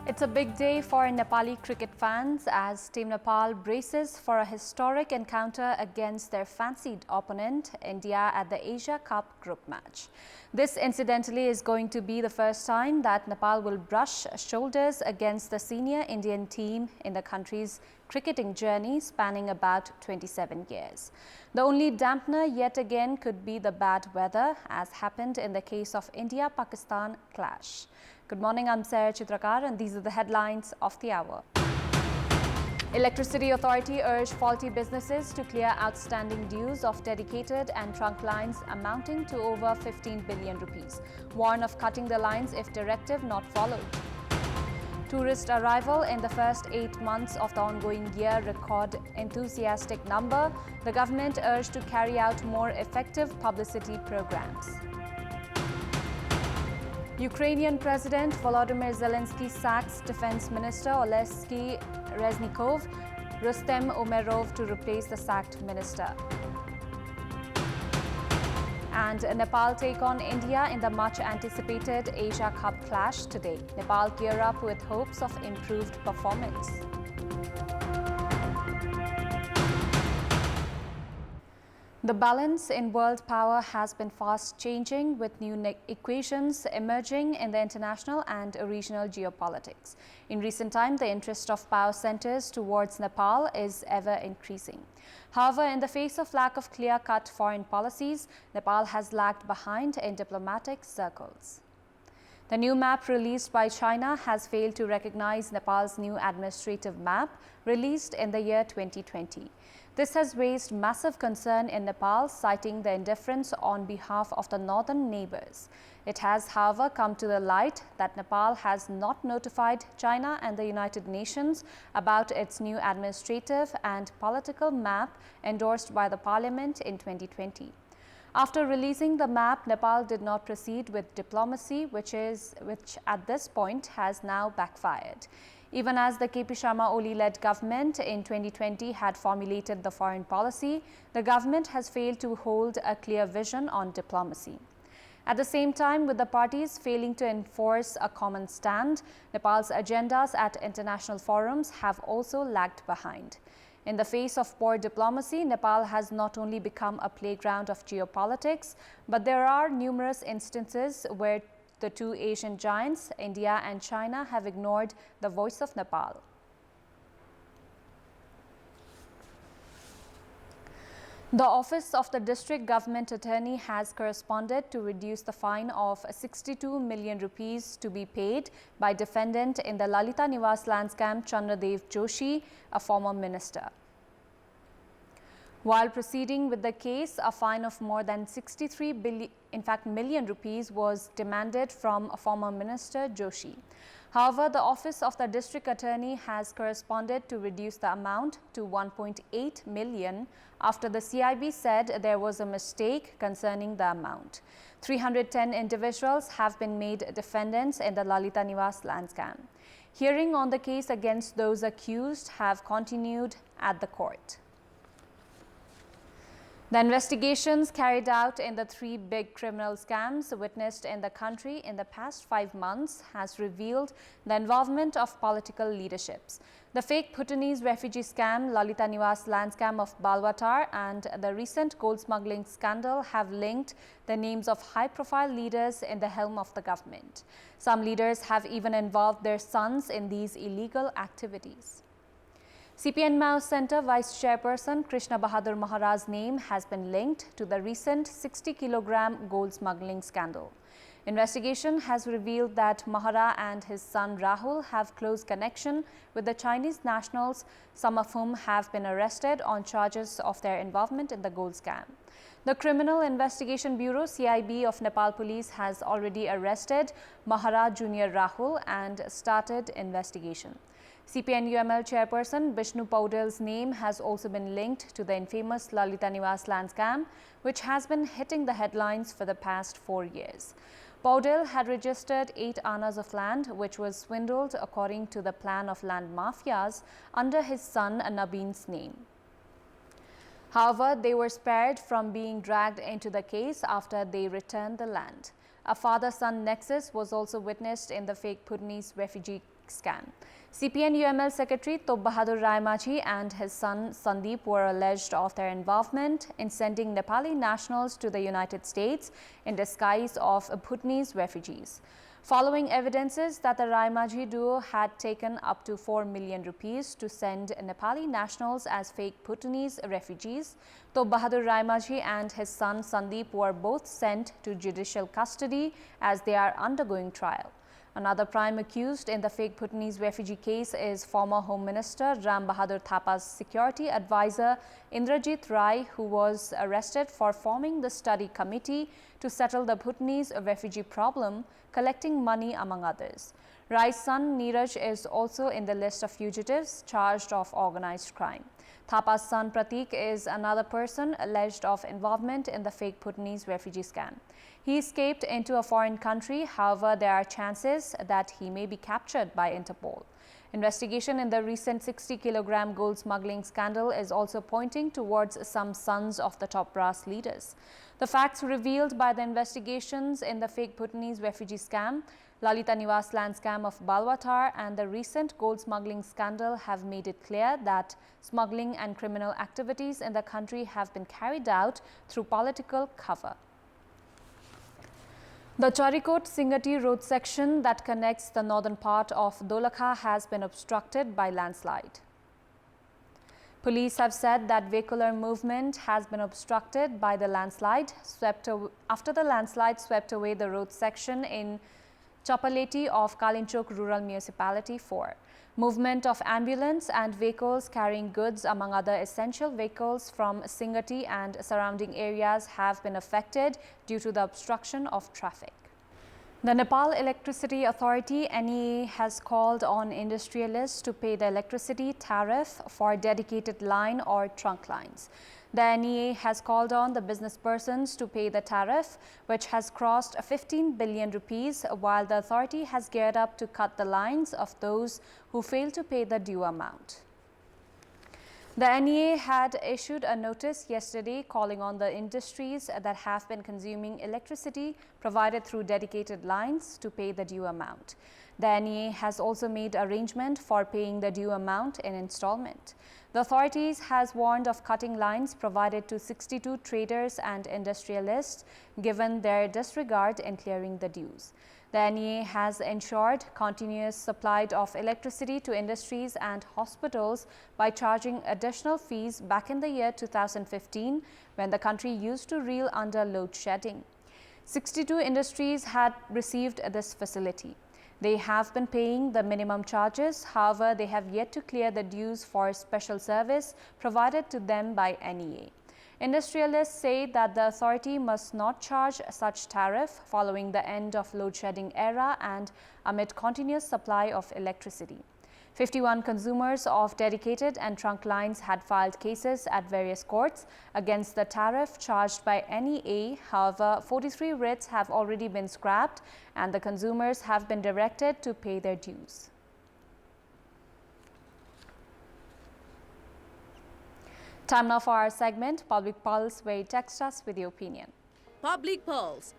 It's a big day for Nepali cricket fans as Team Nepal braces for a historic encounter against their fancied opponent, India, at the Asia Cup group match. This, incidentally, is going to be the first time that Nepal will brush shoulders against the senior Indian team in the country's cricketing journey spanning about 27 years. The only dampener yet again could be the bad weather, as happened in the case of India-Pakistan clash. Good morning, I'm Chitrakar, and these are the headlines of the hour. Electricity Authority urged faulty businesses to clear outstanding dues of dedicated and trunk lines amounting to over 15 billion rupees. Warn of cutting the lines if directive not followed. Tourist arrival in the first 8 months of the ongoing year record enthusiastic number. The government urged to carry out more effective publicity programs. Ukrainian President Volodymyr Zelensky sacks Defense Minister Oleksiy Reznikov, Rustem Umerov to replace the sacked minister. And Nepal take on India in the much-anticipated Asia Cup clash today. Nepal gear up with hopes of improved performance. The balance in world power has been fast changing, with new equations emerging in the international and regional geopolitics. In recent time, the interest of power centers towards Nepal is ever increasing. However, in the face of lack of clear-cut foreign policies, Nepal has lagged behind in diplomatic circles. The new map released by China has failed to recognize Nepal's new administrative map released in the year 2020. This has raised massive concern in Nepal, citing the indifference on behalf of the northern neighbors. It has, however, come to the light that Nepal has not notified China and the United Nations about its new administrative and political map endorsed by the parliament in 2020. After releasing the map, Nepal did not proceed with diplomacy, which at this point has now backfired. Even as the KP Sharma Oli-led government in 2020 had formulated the foreign policy, the government has failed to hold a clear vision on diplomacy. At the same time, with the parties failing to enforce a common stand, Nepal's agendas at international forums have also lagged behind. In the face of poor diplomacy, Nepal has not only become a playground of geopolitics, but there are numerous instances where the two Asian giants, India and China, have ignored the voice of Nepal. The Office of the District Government Attorney has corresponded to reduce the fine of 62 million rupees to be paid by defendant in the Lalita Niwas land scam Chandradev Joshi, a former minister. While proceeding with the case, a fine of more than 63 million rupees was demanded from a former minister Joshi. However, the Office of the District Attorney has corresponded to reduce the amount to 1.8 million after the CIB said there was a mistake concerning the amount. 310 individuals have been made defendants in the Lalita Niwas land scam. Hearing on the case against those accused have continued at the court. The investigations carried out in the three big criminal scams witnessed in the country in the past 5 months has revealed the involvement of political leaderships. The fake Bhutanese refugee scam, Lalita Niwas land scam of Balwatar, and the recent gold smuggling scandal have linked the names of high-profile leaders in the helm of the government. Some leaders have even involved their sons in these illegal activities. CPN Mao Center Vice Chairperson Krishna Bahadur Maharaj's name has been linked to the recent 60-kilogram gold smuggling scandal. Investigation has revealed that Maharaj and his son Rahul have close connection with the Chinese nationals, some of whom have been arrested on charges of their involvement in the gold scam. The Criminal Investigation Bureau CIB of Nepal Police has already arrested Maharaj Jr. Rahul and started investigation. CPN-UML chairperson Bishnu Paudil's name has also been linked to the infamous Lalita Niwas land scam, which has been hitting the headlines for the past 4 years. Paudil had registered 8 annas of land, which was swindled according to the plan of land mafias under his son Nabeen's name. However, they were spared from being dragged into the case after they returned the land. A father-son nexus was also witnessed in the fake Bhutanese refugee scam. CPN-UML Secretary Tob Bahadur Raimajhi and his son Sandeep were alleged of their involvement in sending Nepali nationals to the United States in disguise of Bhutanese refugees. Following evidences that the Raimajhi duo had taken up to 4 million rupees to send Nepali nationals as fake Bhutanese refugees, Tob Bahadur Raimajhi and his son Sandeep were both sent to judicial custody as they are undergoing trial. Another prime accused in the fake Bhutanese refugee case is former Home Minister Ram Bahadur Thapa's security advisor Indrajit Rai, who was arrested for forming the study committee to settle the Bhutanese refugee problem, collecting money among others. Rai's son Neeraj is also in the list of fugitives charged of organized crime. Thapa's son Pratik is another person alleged of involvement in the fake Bhutanese refugee scam. He escaped into a foreign country, however, there are chances that he may be captured by Interpol. Investigation in the recent 60-kilogram gold smuggling scandal is also pointing towards some sons of the top brass leaders. The facts revealed by the investigations in the fake Bhutanese refugee scam, Lalita Niwas land scam of Balwatar and the recent gold smuggling scandal have made it clear that smuggling and criminal activities in the country have been carried out through political cover. The Charikot-Singati road section that connects the northern part of Dolakha has been obstructed by landslide. Police have said that vehicular movement has been obstructed by the landslide after the landslide swept away the road section in Chapaleti of Kalinchok Rural Municipality 4. Movement of ambulance and vehicles carrying goods among other essential vehicles from Singati and surrounding areas have been affected due to the obstruction of traffic. The Nepal Electricity Authority NEA has called on industrialists to pay the electricity tariff for dedicated line or trunk lines. The NEA has called on the business persons to pay the tariff, which has crossed 15 billion rupees, while the authority has geared up to cut the lines of those who fail to pay the due amount. The NEA had issued a notice yesterday calling on the industries that have been consuming electricity provided through dedicated lines to pay the due amount. The NEA has also made arrangement for paying the due amount in installment. The authorities has warned of cutting lines provided to 62 traders and industrialists given their disregard in clearing the dues. The NEA has ensured continuous supply of electricity to industries and hospitals by charging additional fees back in the year 2015 when the country used to reel under load shedding. 62 industries had received this facility. They have been paying the minimum charges, however, they have yet to clear the dues for special service provided to them by NEA. Industrialists say that the authority must not charge such tariff following the end of load shedding era and amid continuous supply of electricity. 51 consumers of dedicated and trunk lines had filed cases at various courts against the tariff charged by NEA. However, 43 writs have already been scrapped and the consumers have been directed to pay their dues. Time now for our segment, Public Pulse, where you text us with your opinion. Public Pulse.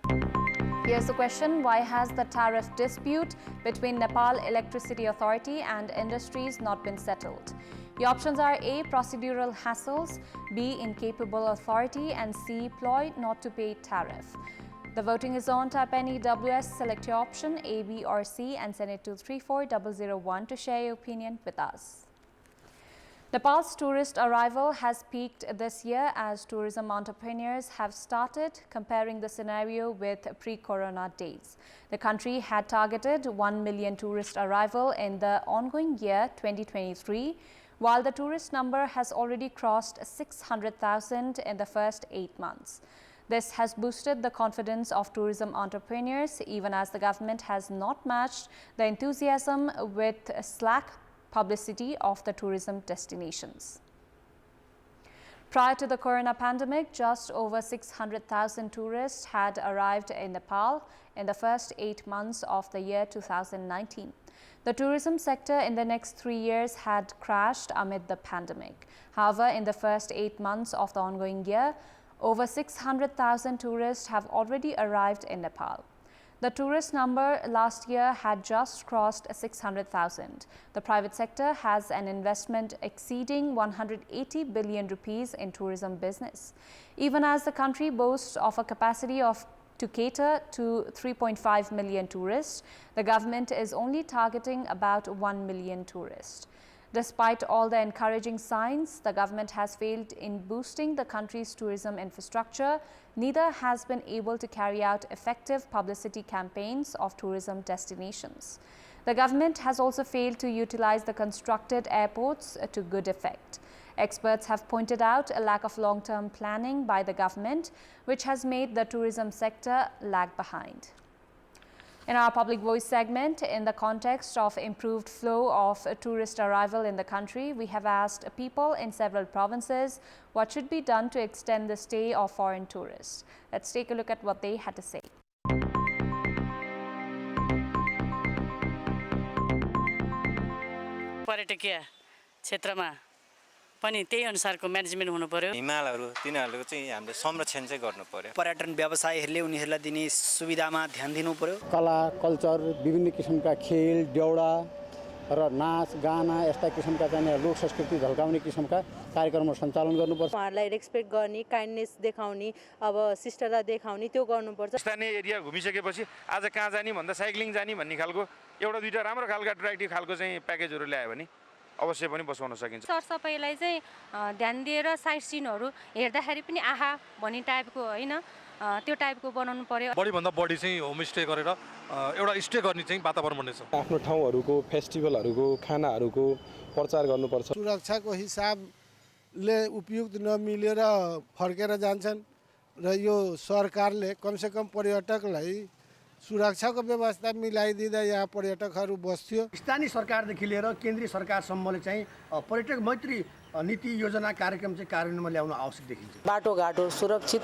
Here's the question: why has the tariff dispute between Nepal Electricity Authority and industries not been settled? The options are A. Procedural hassles, B. Incapable authority, and C. Ploy not to pay tariff. The voting is on. Type NEWS, select your option A, B or C and send it to 34001 to share your opinion with us. Nepal's tourist arrival has peaked this year as tourism entrepreneurs have started comparing the scenario with pre-corona days. The country had targeted 1 million tourist arrival in the ongoing year 2023, while the tourist number has already crossed 600,000 in the first 8 months. This has boosted the confidence of tourism entrepreneurs, even as the government has not matched the enthusiasm with slack publicity of the tourism destinations. Prior to the corona pandemic, just over 600,000 tourists had arrived in Nepal in the first 8 months of the year 2019. The tourism sector in the next 3 years had crashed amid the pandemic. However, in the first 8 months of the ongoing year, over 600,000 tourists have already arrived in Nepal. The tourist number last year had just crossed 600,000. The private sector has an investment exceeding 180 billion rupees in tourism business. Even as the country boasts of a capacity to cater to 3.5 million tourists, the government is only targeting about 1 million tourists. Despite all the encouraging signs, the government has failed in boosting the country's tourism infrastructure. Neither has been able to carry out effective publicity campaigns of tourism destinations. The government has also failed to utilize the constructed airports to good effect. Experts have pointed out a lack of long-term planning by the government, which has made the tourism sector lag behind. In our Public Voice segment, in the context of improved flow of tourist arrival in the country, we have asked people in several provinces what should be done to extend the stay of foreign tourists. Let's take a look at what they had to say. पर्यटकीय क्षेत्रमा पनि त्यही अनुसारको management हुनु पर्यो। हिमालहरू तिनीहरुको चाहिँ हामीले संरक्षण चाहिँ गर्नु पर्यो। पर्यटन व्यवसायीहरूले उनीहरूलाई दिने सुविधामा ध्यान दिनु पर्यो। कला कल्चर विभिन्न किसिमका खेल डेउडा र नाच गाना यस्ता किसिमका चाहिँ लोक संस्कृति झल्काउने किसिमका कार्यक्रमहरू सञ्चालन गर्नुपर्छ। उहाँहरूलाई रेस्पेक्ट गर्ने काइन्डनेस देखाउने अब शिष्टता देखाउने त्यो गर्नुपर्छ। स्थानीय एरिया घुमिसकेपछि आज कहाँ जाने भन्दा साइक्लिङ जाने भन्ने खालको एउटा दुईटा राम्रो खालको अट्र्याक्टिभ खालको चाहिँ प्याकेजहरू ल्यायो भने अवश्य पनि बसाउन सकिन्छ। सरसफाइलाई चाहिँ ध्यान दिएर साइट सिनहरू हेर्दाखेरि पनि आहा भन्ने टाइपको हैन त्यो टाइपको बनाउनु पर्यो। बढी भन्दा बढी चाहिँ होमस्टे गरेर एउटा स्टे गर्ने चाहिँ वातावरण बन्नेछ। आफ्नो ठाउँहरूको फेस्टिभलहरूको खानाहरूको प्रचार गर्नुपर्छ। सुरक्षाको हिसाबले उपयुक्त नमिलेर फर्केर जान्छन् र यो सरकारले कमसेकम पर्यटकलाई सुरक्षाको व्यवस्था मिलाइदिँदा यहाँ पर्यटकहरू बस्थ्यो। स्थानीय सरकारदेखि लिएर केन्द्रीय सरकारसम्मले चाहिँ पर्यटक मैत्री नीति योजना कार्यक्रम चाहिँ कार्यान्वयनमा ल्याउन आवश्यक देखिन्छ। बाटोघाटो सुरक्षित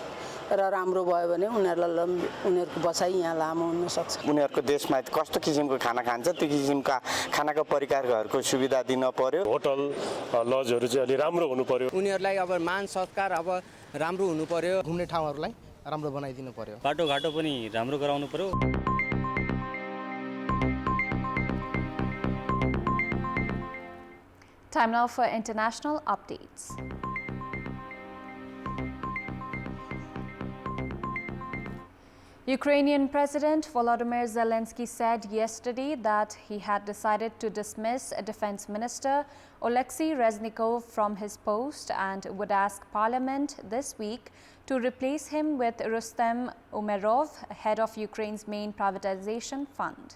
र राम्रो भयो भने उनीहरूको बसाइ यहाँ लामो हुन सक्छ। उनीहरूको देशमा कस्तो किसिमको खाना खान्छ त्यो किसिमका खानाको परिकारहरूको सुविधा दिन पर्यो। होटल लजहरू चाहिँ अलि राम्रो हुनु पर्यो। उनीहरूलाई अब मान सत्कार अब राम्रो हुनु पर्यो। घुम्ने ठाउँहरूलाई राम्रो बनाइदिनु पर्यो। बाटोघाटो पनि राम्रो गराउनु पर्यो। Time now for international updates. Ukrainian President Volodymyr Zelensky said yesterday that he had decided to dismiss Defense Minister Oleksiy Reznikov from his post and would ask Parliament this week to replace him with Rustem Umerov, head of Ukraine's main privatization fund.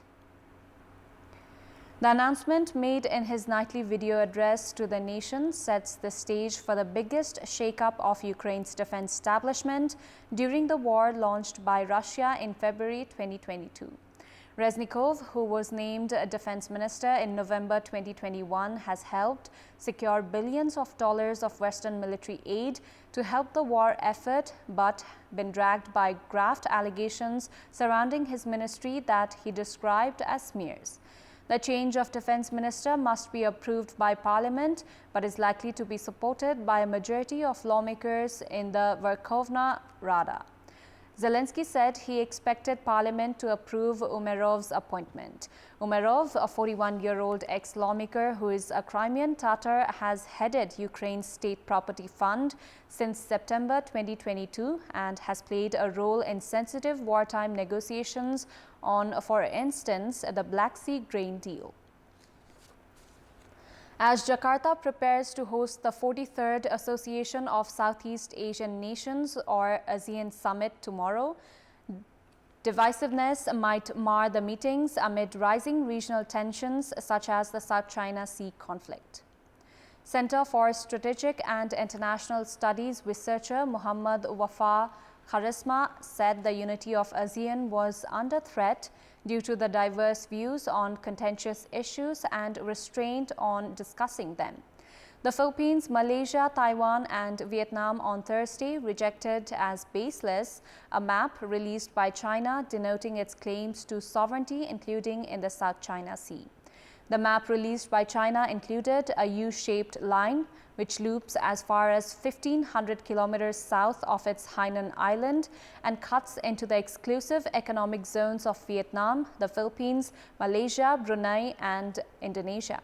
The announcement made in his nightly video address to the nation sets the stage for the biggest shakeup of Ukraine's defense establishment during the war launched by Russia in February 2022. Reznikov, who was named a defense minister in November 2021, has helped secure billions of dollars of Western military aid to help the war effort, but been dragged by graft allegations surrounding his ministry that he described as smears. The change of defense minister must be approved by parliament, but is likely to be supported by a majority of lawmakers in the Verkhovna Rada. Zelensky said he expected parliament to approve Umerov's appointment. Umerov, a 41-year-old ex-lawmaker who is a Crimean Tatar, has headed Ukraine's state property fund since September 2022 and has played a role in sensitive wartime negotiations on, for instance, the Black Sea grain deal. As Jakarta prepares to host the 43rd Association of Southeast Asian Nations or ASEAN Summit tomorrow, divisiveness might mar the meetings amid rising regional tensions such as the South China Sea conflict. Center for Strategic and International Studies researcher Muhammad Wafa Kharisma said the unity of ASEAN was under threat due to the diverse views on contentious issues and restraint on discussing them. The Philippines, Malaysia, Taiwan and Vietnam on Thursday rejected as baseless a map released by China denoting its claims to sovereignty, including in the South China Sea. The map released by China included a U-shaped line which loops as far as 1,500 kilometers south of its Hainan Island and cuts into the exclusive economic zones of Vietnam, the Philippines, Malaysia, Brunei and Indonesia.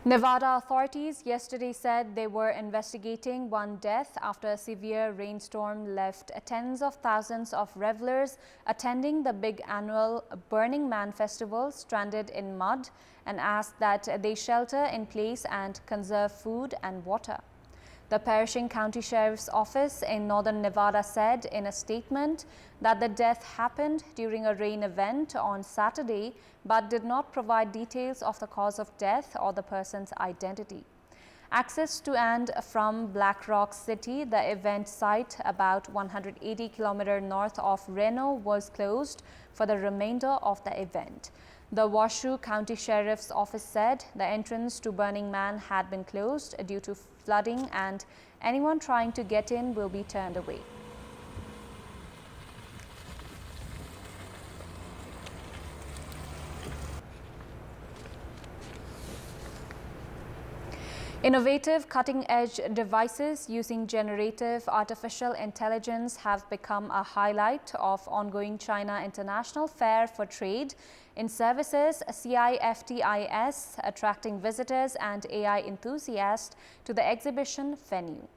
Nevada authorities yesterday said they were investigating one death after a severe rainstorm left tens of thousands of revelers attending the big annual Burning Man festival stranded in mud and asked that they shelter in place and conserve food and water. The Pershing County Sheriff's Office in northern Nevada said in a statement that the death happened during a rain event on Saturday, but did not provide details of the cause of death or the person's identity. Access to and from Black Rock City, the event site about 180 kilometers north of Reno, was closed for the remainder of the event. The Washoe County Sheriff's Office said the entrance to Burning Man had been closed due to flooding and anyone trying to get in will be turned away. Innovative cutting-edge devices using generative artificial intelligence have become a highlight of ongoing China International Fair for Trade in Services CIFTIS, attracting visitors and AI enthusiasts to the exhibition venue.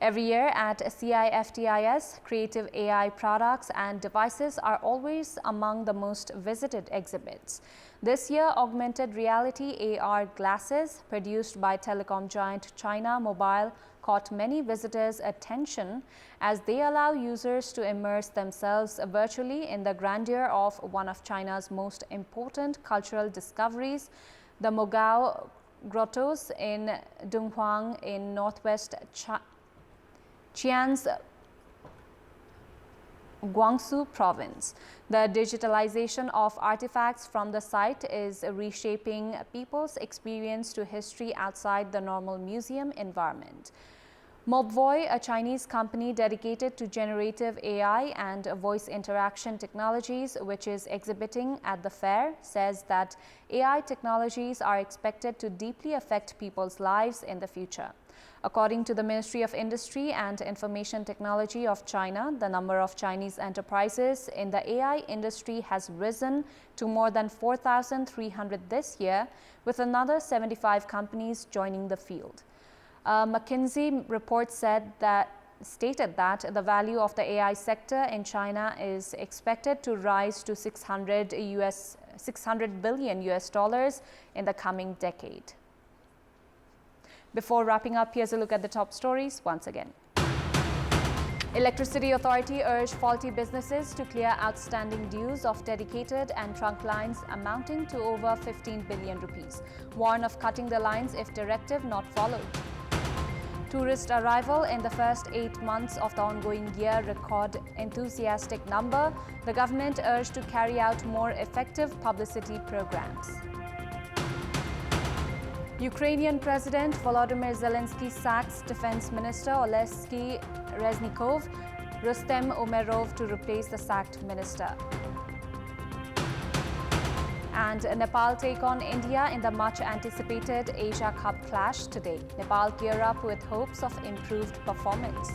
Every year at CIFTIS, creative AI products and devices are always among the most visited exhibits. This year, augmented reality AR glasses produced by telecom giant China Mobile caught many visitors' attention as they allow users to immerse themselves virtually in the grandeur of one of China's most important cultural discoveries, the Mogao Grottos in Dunhuang in northwest Qian's Guangsu province. The digitalization of artifacts from the site is reshaping people's experience to history outside the normal museum environment. Mobvoi, a Chinese company dedicated to generative AI and voice interaction technologies, which is exhibiting at the fair, says that AI technologies are expected to deeply affect people's lives in the future. According to the Ministry of Industry and Information Technology of China, the number of Chinese enterprises in the AI industry has risen to more than 4,300 this year, with another 75 companies joining the field. A McKinsey report stated that the value of the AI sector in China is expected to rise to $600 billion in the coming decade. Before wrapping up, here's a look at the top stories once again. Electricity Authority urged faulty businesses to clear outstanding dues of dedicated and trunk lines amounting to over 15 billion rupees. Warn of cutting the lines if directive not followed. Tourist arrival in the first 8 months of the ongoing year record enthusiastic number. The government urged to carry out more effective publicity programs. Ukrainian President Volodymyr Zelensky sacks Defense Minister Oleksiy Reznikov, Rustem Umerov to replace the sacked minister. And Nepal take on India in the much-anticipated Asia Cup clash today. Nepal gear up with hopes of improved performance.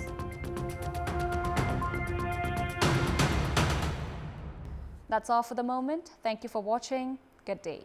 That's all for the moment. Thank you for watching. Good day.